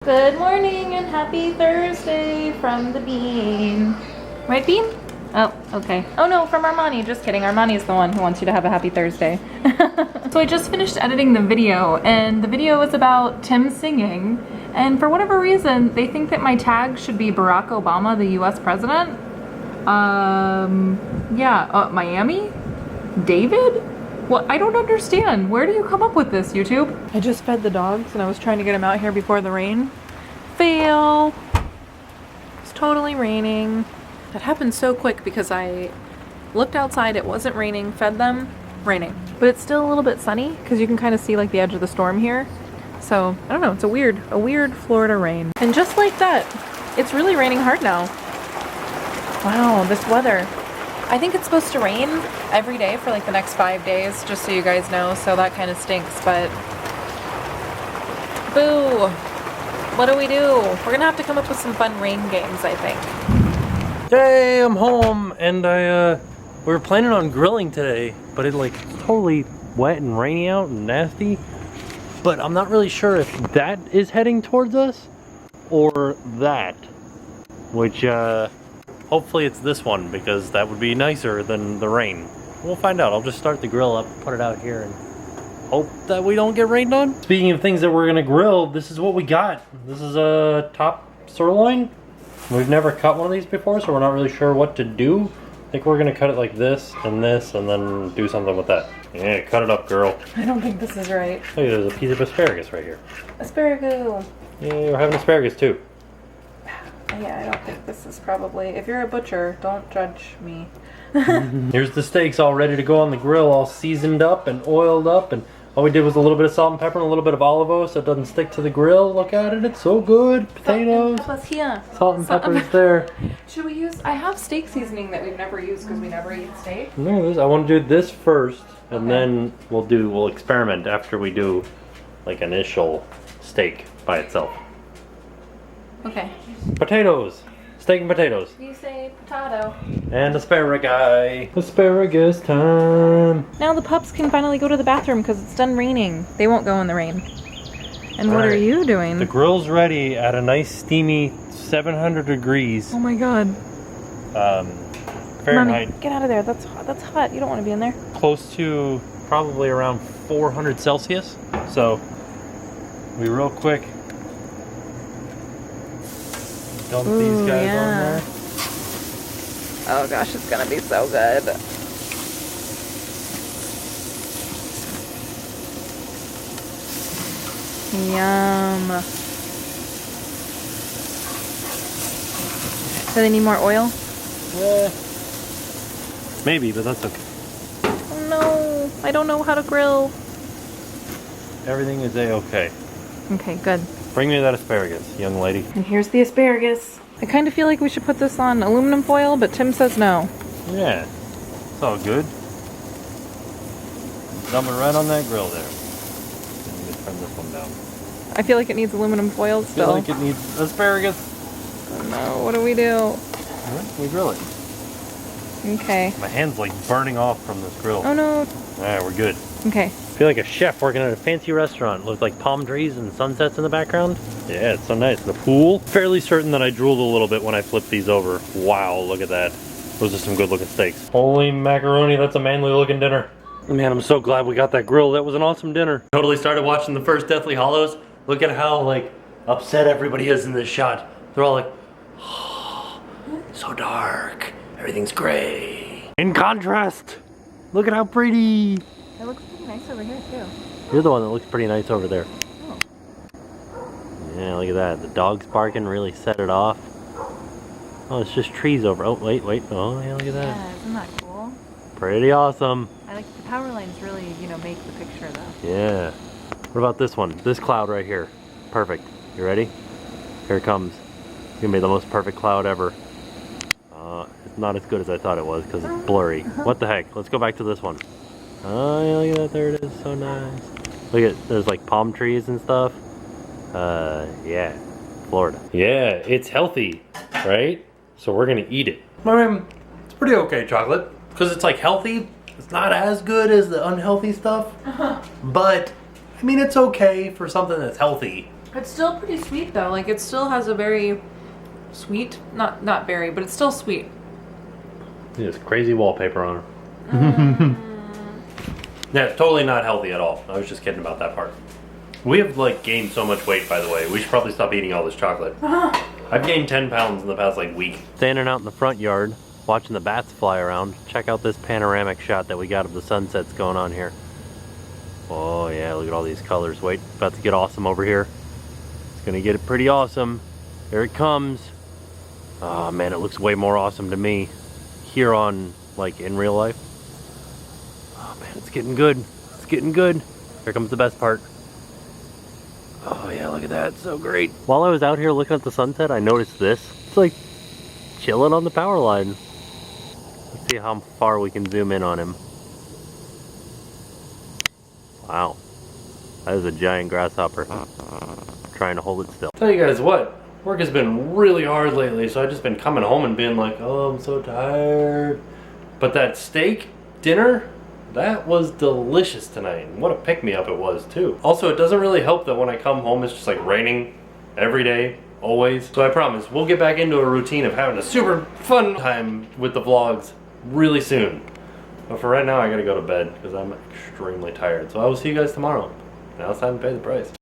Good morning and happy Thursday from the Bean. Right, Bean? Oh, okay. Oh no, from Armani. Just kidding. Armani's the one who wants you to have a happy Thursday. So I just finished editing the video, and the video is about Tim singing. And for whatever reason, they think that my tag should be Barack Obama, the US president. Miami? David? Well, I don't understand. Where do you come up with this, YouTube? I just fed the dogs and I was trying to get them out here before the rain. Fail. It's totally raining. That happened so quick because I looked outside, it wasn't raining, fed them, raining. But it's still a little bit sunny because you can kind of see like the edge of the storm here. So, I don't know, it's a weird Florida rain. And just like that, it's really raining hard now. Wow, this weather. I think it's supposed to rain every day for like the next 5 days, just so you guys know, so that kind of stinks, but boo. What do? We're gonna have to come up with some fun rain games, I think. Hey, I'm home, and we were planning on grilling today, but it like totally wet and rainy out and nasty. But I'm not really sure if that is heading towards us or that, which hopefully it's this one, because that would be nicer than the rain. We'll find out. I'll just start the grill up, put it out here, and hope that we don't get rained on. Speaking of things that we're gonna grill, this is what we got. This is a top sirloin. We've never cut one of these before, so we're not really sure what to do. I think we're gonna cut it like this, and then do something with that. Yeah, cut it up, girl. I don't think this is right. Look, there's a piece of asparagus right here. Asparagus. Yeah, we're having asparagus too. Yeah, I don't think this is probably... If you're a butcher, don't judge me. Here's the steaks all ready to go on the grill, all seasoned up and oiled up, and all we did was a little bit of salt and pepper and a little bit of olive oil so it doesn't stick to the grill. Look at it, it's so good. Potatoes. Salt and pepper is there. Should we use... I have steak seasoning that we've never used because we never eat steak. No, I want to do this first, and then we'll experiment after we do like initial steak by itself. Okay. Potatoes. Steak and potatoes. You say potato. And asparagus. Asparagus time. Now the pups can finally go to the bathroom because it's done raining. They won't go in the rain. And what are you doing? The grill's ready at a nice steamy 700 degrees. Oh my god. Fahrenheit. Mommy, get out of there. That's hot. You don't want to be in there. Close to probably around 400 Celsius. So we real quick dump these guys on there. Oh gosh, it's gonna be so good. Yum. Do they need more oil? Yeah. Maybe, but that's okay. Oh no, I don't know how to grill. Everything is a-okay. Okay, good. Bring me that asparagus, young lady. And here's the asparagus. I kind of feel like we should put this on aluminum foil, but Tim says no. Yeah, it's all good. Dump it right on that grill there. Let me turn this one down. I feel like it needs aluminum foil I still. feel like it needs asparagus. Oh no, what do we do? Alright, we grill it. Okay. My hand's like burning off from this grill. Oh no. Alright, we're good. Okay. I feel like a chef working at a fancy restaurant with like palm trees and sunsets in the background. Yeah, it's so nice. The pool. Fairly certain that I drooled a little bit when I flipped these over. Wow, look at that. Those are some good looking steaks. Holy macaroni, that's a manly looking dinner. Man, I'm so glad we got that grill. That was an awesome dinner. Totally started watching the first Deathly Hallows. Look at how like upset everybody is in this shot. They're all like, oh, so dark. Everything's gray. In contrast, look at how pretty. It looks pretty nice over here too. You're the one that looks pretty nice over there. Oh. Yeah, look at that. The dogs barking really set it off. Oh, it's just trees over. Oh, wait. Oh, yeah, look at that. Yeah, isn't that cool? Pretty awesome. I like the power lines really, make the picture though. Yeah. What about this one? This cloud right here. Perfect. You ready? Here it comes. It's gonna be the most perfect cloud ever. It's not as good as I thought it was because it's blurry. What the heck? Let's go back to this one. Oh, yeah, look at that. There it is. So nice. Look at, there's like palm trees and stuff. Yeah. Florida. Yeah, it's healthy, right? So we're gonna eat it. I mean, it's pretty okay chocolate because it's like healthy. It's not as good as the unhealthy stuff, but I mean, it's okay for something that's healthy. It's still pretty sweet though. Like it still has a very sweet, not berry, but it's still sweet. There's crazy wallpaper on her. Yeah, it's totally not healthy at all. I was just kidding about that part. We have like gained so much weight, by the way. We should probably stop eating all this chocolate. I've gained 10 pounds in the past like week. Standing out in the front yard, watching the bats fly around. Check out this panoramic shot that we got of the sunsets going on here. Oh yeah, look at all these colors. Wait, about to get awesome over here. It's gonna get pretty awesome. Here it comes. Oh man, it looks way more awesome to me here on, like, in real life. Oh man, it's getting good. It's getting good. Here comes the best part. Oh yeah, look at that. It's so great. While I was out here looking at the sunset, I noticed this. It's like chilling on the power line. Let's see how far we can zoom in on him. Wow. That is a giant grasshopper. Trying to hold it still. Tell you guys what, work has been really hard lately, so I've just been coming home and being like, oh, I'm so tired. But that steak dinner, that was delicious tonight. And what a pick-me-up it was, too. Also, it doesn't really help that when I come home, it's just like raining every day, always. So I promise, we'll get back into a routine of having a super fun time with the vlogs really soon. But for right now, I gotta go to bed because I'm extremely tired. So I will see you guys tomorrow. Now it's time to pay the price.